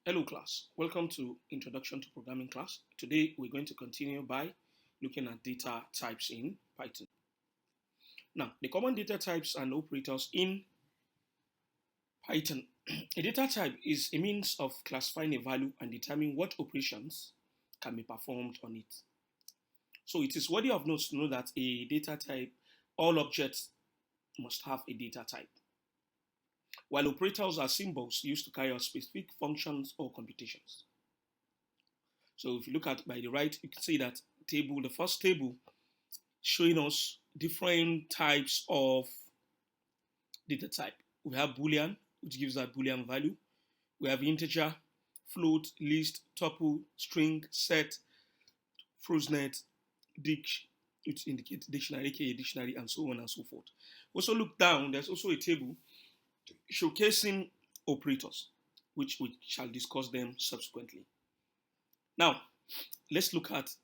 Hello class, welcome to Introduction to Programming class. Today we're going to continue by looking at data types in Python. Now, the common data types and operators in Python. A data type is a means of classifying a value and determining what operations can be performed on it. So it is worthy of note to know that a data type, all objects must have a data type, while operators are symbols used to carry out specific functions or computations. So if you look at by the right, you can see that table, the first table showing us different types of data type. We have Boolean, which gives that Boolean value. We have integer, float, list, tuple, string, set, frozenet, dict, which indicates dictionary, aka dictionary, and so on and so forth. Also look down, there's also a table showcasing operators, which we shall discuss them subsequently. Now, let's look at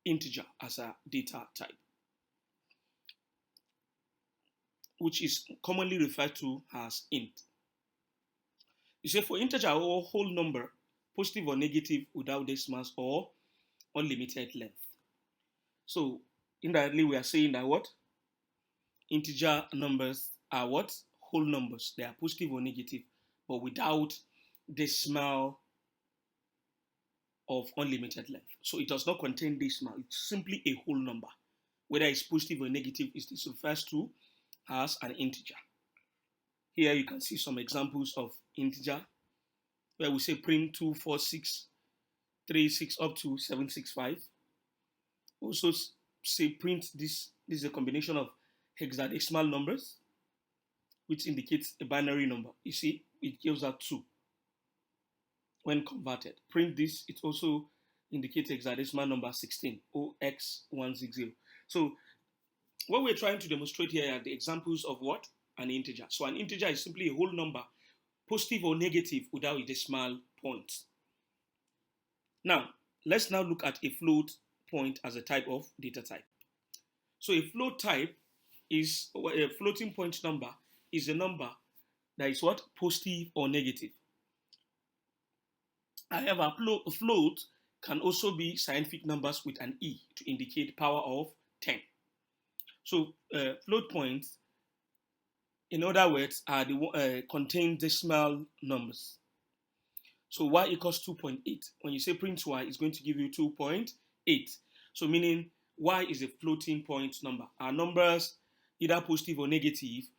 integer as a data type, which is commonly referred to as int. You say for integer or whole number, positive or negative without decimals or unlimited length. So indirectly we are saying that what? Integer numbers are what? Whole numbers. They are positive or negative, but without decimal of unlimited length. So it does not contain decimal. It's simply a whole number. Whether it's positive or negative, is this refers to as an integer. Here you can see some examples of integer where we say print 24636 up to 765. Also say print this is a combination of hexadecimal numbers, which indicates a binary number. You see, it gives out 2 when converted. Print this, it also indicates hexadecimal number 16, OX160. So what we're trying to demonstrate here are the examples of what? An integer. So an integer is simply a whole number, positive or negative without a decimal point. Now, let's now look at a float point as a type of data type. So a float type is a floating point number is a number that is what? Positive or negative. However, float can also be scientific numbers with an E to indicate power of 10. So float points, in other words, are the contain decimal numbers. So y equals 2.8. When you say print y, it's going to give you 2.8. So meaning y is a floating point number. Our numbers either positive or negative,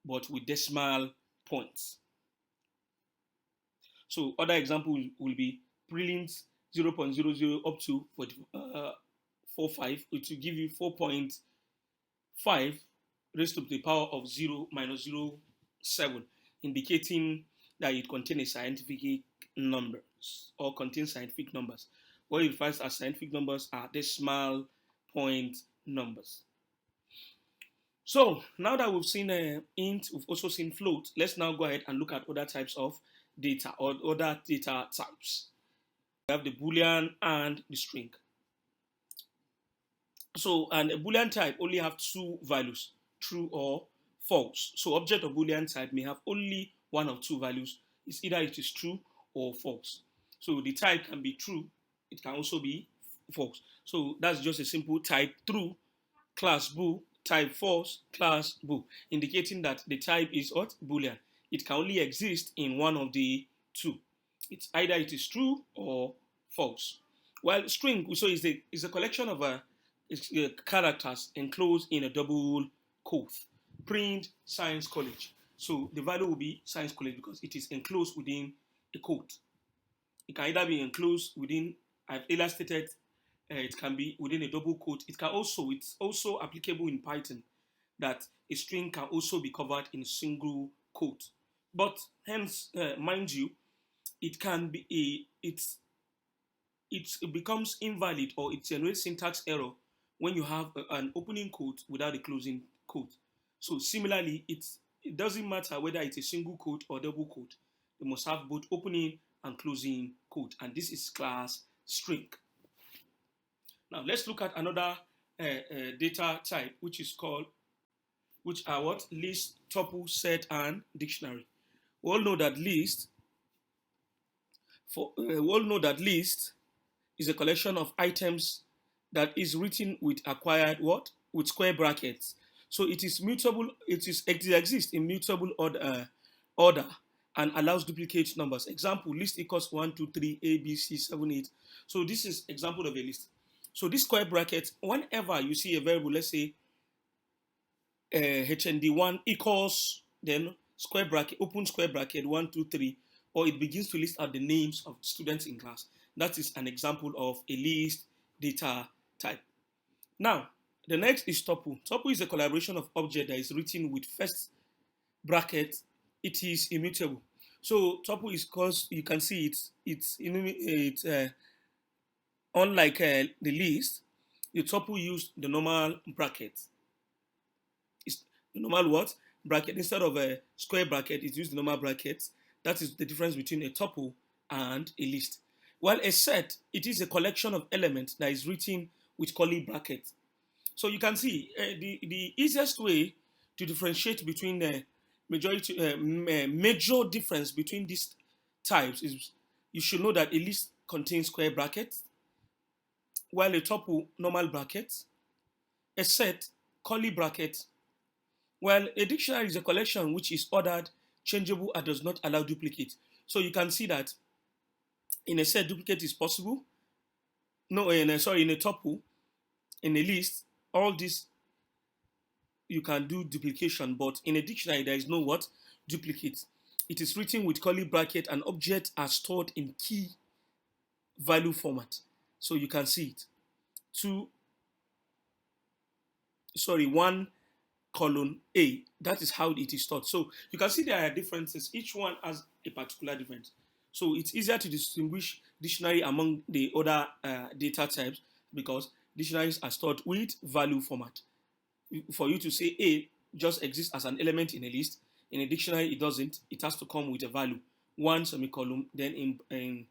but with decimal points. So other example will be print 0.00 up to 45, which will give you 4.5 raised to the power of 0 minus 0.7, indicating that it contains scientific numbers or contains scientific numbers. What it refers as scientific numbers are decimal point numbers. So now that we've seen int, we've also seen float. Let's now go ahead and look at other types of data or other data types. We have the Boolean and the string. So, and a Boolean type only have 2 values, true or false. So object of Boolean type may have only one of 2 values. It's either it is true or false. So the type can be true. It can also be false. So that's just a simple type true, class bool, type false, class bool, indicating that the type is what? Boolean. It can only exist in one of the 2. It's either it is true or false. While string also is a collection of characters enclosed in a double quote. Print Science College. So the value will be Science College because it is enclosed within a quote. It can either be enclosed within, I've illustrated, it can be within a double quote. It's also applicable in Python that a string can also be covered in a single quote. But hence, mind you, it can be it becomes invalid or it generates syntax error when you have an opening quote without a closing quote. So similarly, it doesn't matter whether it's a single quote or double quote. They must have both opening and closing quote, and this is class string. Now let's look at another data type, which are what? List, tuple, set, and dictionary. We all know that list, For we all know that list is a collection of items that is written with acquired what? With square brackets. So it is mutable, it exists in mutable order and allows duplicate numbers. Example, list equals 1, 2, 3, A, B, C, 7, 8. So this is example of a list. So this square bracket, whenever you see a variable, let's say HND1 equals, then square bracket, open square bracket, 1, 2, 3, or it begins to list out the names of students in class. That is an example of a list data type. Now, the next is tuple. Tuple is a collaboration of object that is written with first bracket. It is immutable. So tuple is because you can see it's unlike the list. The tuple use the normal bracket. It's the normal what bracket instead of a square bracket. It uses the normal bracket. That is the difference between a tuple and a list. While a set, it is a collection of elements that is written with curly brackets. So you can see the easiest way to differentiate between the major difference between these types is you should know that a list contains square brackets, while a tuple normal brackets, a set curly brackets, while a dictionary is a collection which is ordered, changeable, and does not allow duplicate. So you can see that in a set duplicate is possible. No, in a tuple, in a list, all this you can do duplication, but in a dictionary there is no what duplicate. It is written with curly bracket and objects are stored in key value format. So you can see it. 1 colon A. That is how it is stored. So you can see there are differences. Each one has a particular difference. So it's easier to distinguish dictionary among the other data types because dictionaries are stored with value format. For you to say A just exists as an element in a list, in a dictionary it doesn't. It has to come with a value, 1 semicolon, then in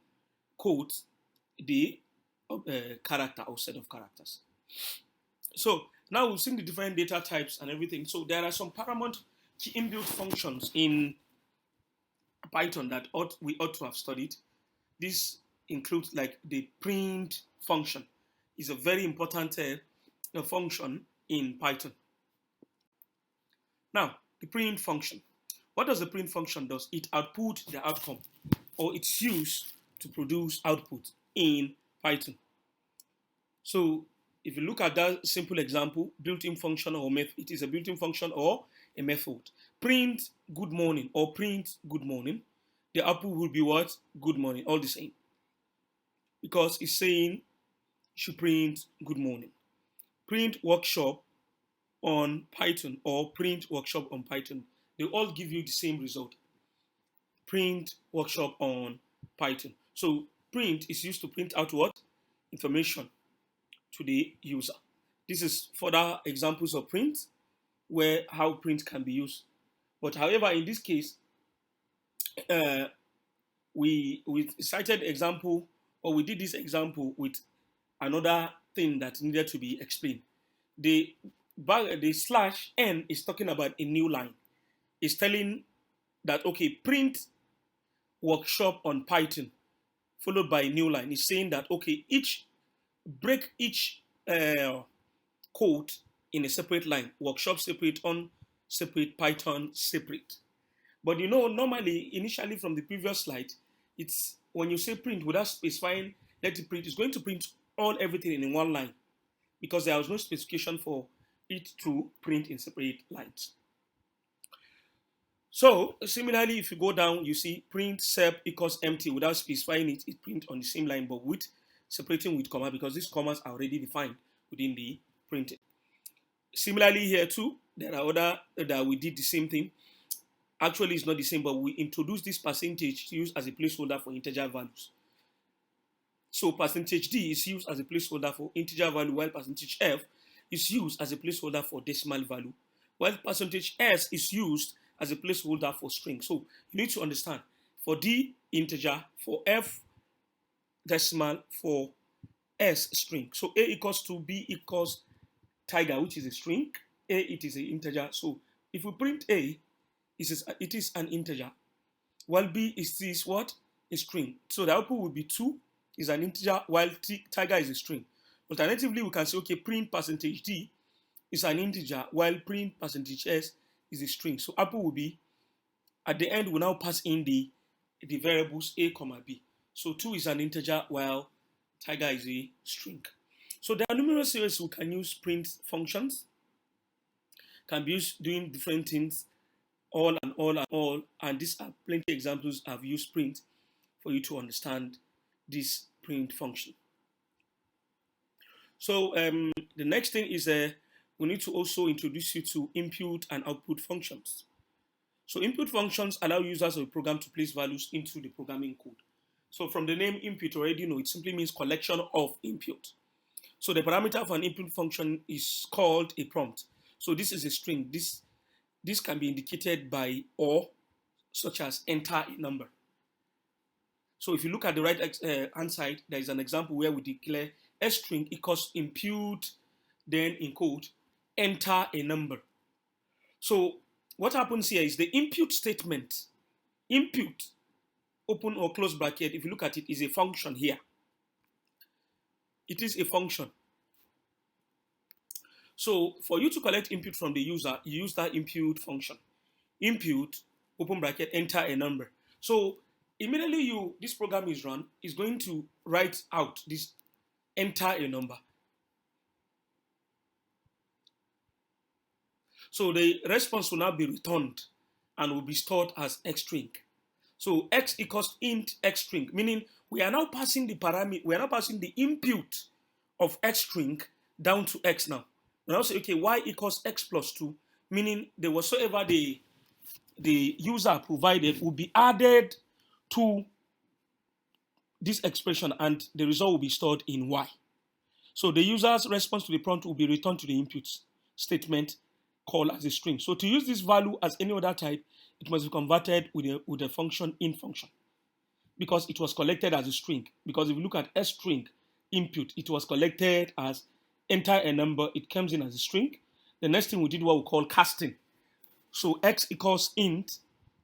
quotes the character or set of characters. So now we've seen the different data types and everything. So there are some paramount key inbuilt functions in Python that we ought to have studied. This includes like the print function. Is a very important function in Python. Now, the print function. What does the print function do? It outputs the outcome, or it's used to produce output in Python. So if you look at that simple example, built-in function or method, it is a built-in function or a method. Print good morning or print good morning. The output will be what? Good morning, all the same. Because it's saying you should print good morning. Print workshop on Python or print workshop on Python. They all give you the same result. Print workshop on Python. So print is used to print out what? Information to the user. This is further examples of print where how print can be used. But however, in this case, we cited example, or we did this example with another thing that needed to be explained. The slash n is talking about a new line. It's telling that, okay, print workshop on Python followed by a new line. It's saying that, okay, break each code in a separate line. Workshop separate, on separate, Python separate. But you know, normally, initially from the previous slide, it's when you say print without specifying let it print, it's going to print everything in one line because there was no specification for it to print in separate lines. So similarly, if you go down, you see print sep equals empty without specifying it, it print on the same line, but with separating with comma because these commas are already defined within the printing. Similarly here too, there are other that we did the same thing. Actually, it's not the same, but we introduced this percentage used as a placeholder for integer values. So percentage D is used as a placeholder for integer value, while percentage F is used as a placeholder for decimal value, while percentage S is used as a placeholder for string. So you need to understand, for D, integer, for F, decimal, for S, string. So A equals to B equals tiger, which is a string. A, it is an integer. So if we print A, it is an integer, while B is what? a string. So the output will be 2 is an integer while tiger is a string. Alternatively, we can say, okay, print %d is an integer while print %s is a string. So output will be, at the end, we now pass in the variables a, b. So 2 is an integer while tiger is a string. So there are numerous ways we can use print functions. Can be used doing different things, all and all and all. And these are plenty of examples I've used print for you to understand this print function. So the next thing is we need to also introduce you to input and output functions. So input functions allow users of a program to place values into the programming code. So from the name input already, you know, it simply means collection of input. So the parameter of an input function is called a prompt. So this is a string. This can be indicated by or, such as enter a number. So if you look at the right hand side, there is an example where we declare a string equals input, then in code, enter a number. So what happens here is the input statement, input, open or close bracket, if you look at it, is a function here. It is a function. So for you to collect input from the user, you use that input function. Input, open bracket, enter a number. So immediately this program is run, is going to write out this enter a number. So the response will now be returned and will be stored as x string. So x equals int x string, meaning we are now passing the parameter, we are now passing the input of x string down to x now. We now say, okay, y equals x plus 2, meaning the whatsoever the user provided will be added to this expression and the result will be stored in y. So the user's response to the prompt will be returned to the input statement called as a string. So to use this value as any other type, it must be converted with a function in function because it was collected as a string. Because if you look at a string input, it was collected as enter a number, it comes in as a string. The next thing we did what we call casting. So x equals int,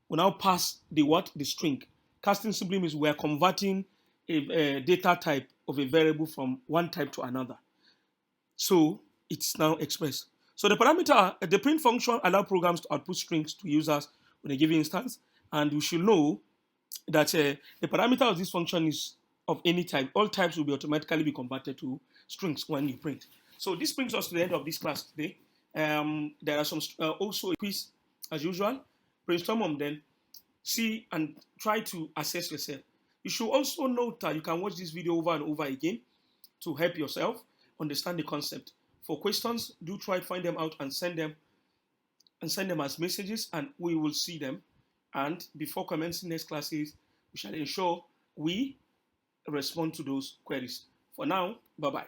we now pass the string. Casting simply means we are converting a data type of a variable from one type to another. So it's now expressed. So the print function allows programs to output strings to users on a given instance. And we should know that the parameter of this function is of any type. All types will be automatically be converted to strings when you print. So this brings us to the end of this class today. There are some also a quiz as usual. Brainstorm on them, see and try to assess yourself. You should also note that you can watch this video over and over again to help yourself understand the concept. For questions, do try to find them out and send them as messages, and we will see them. And before commencing next classes, we shall ensure we respond to those queries. For now, bye-bye.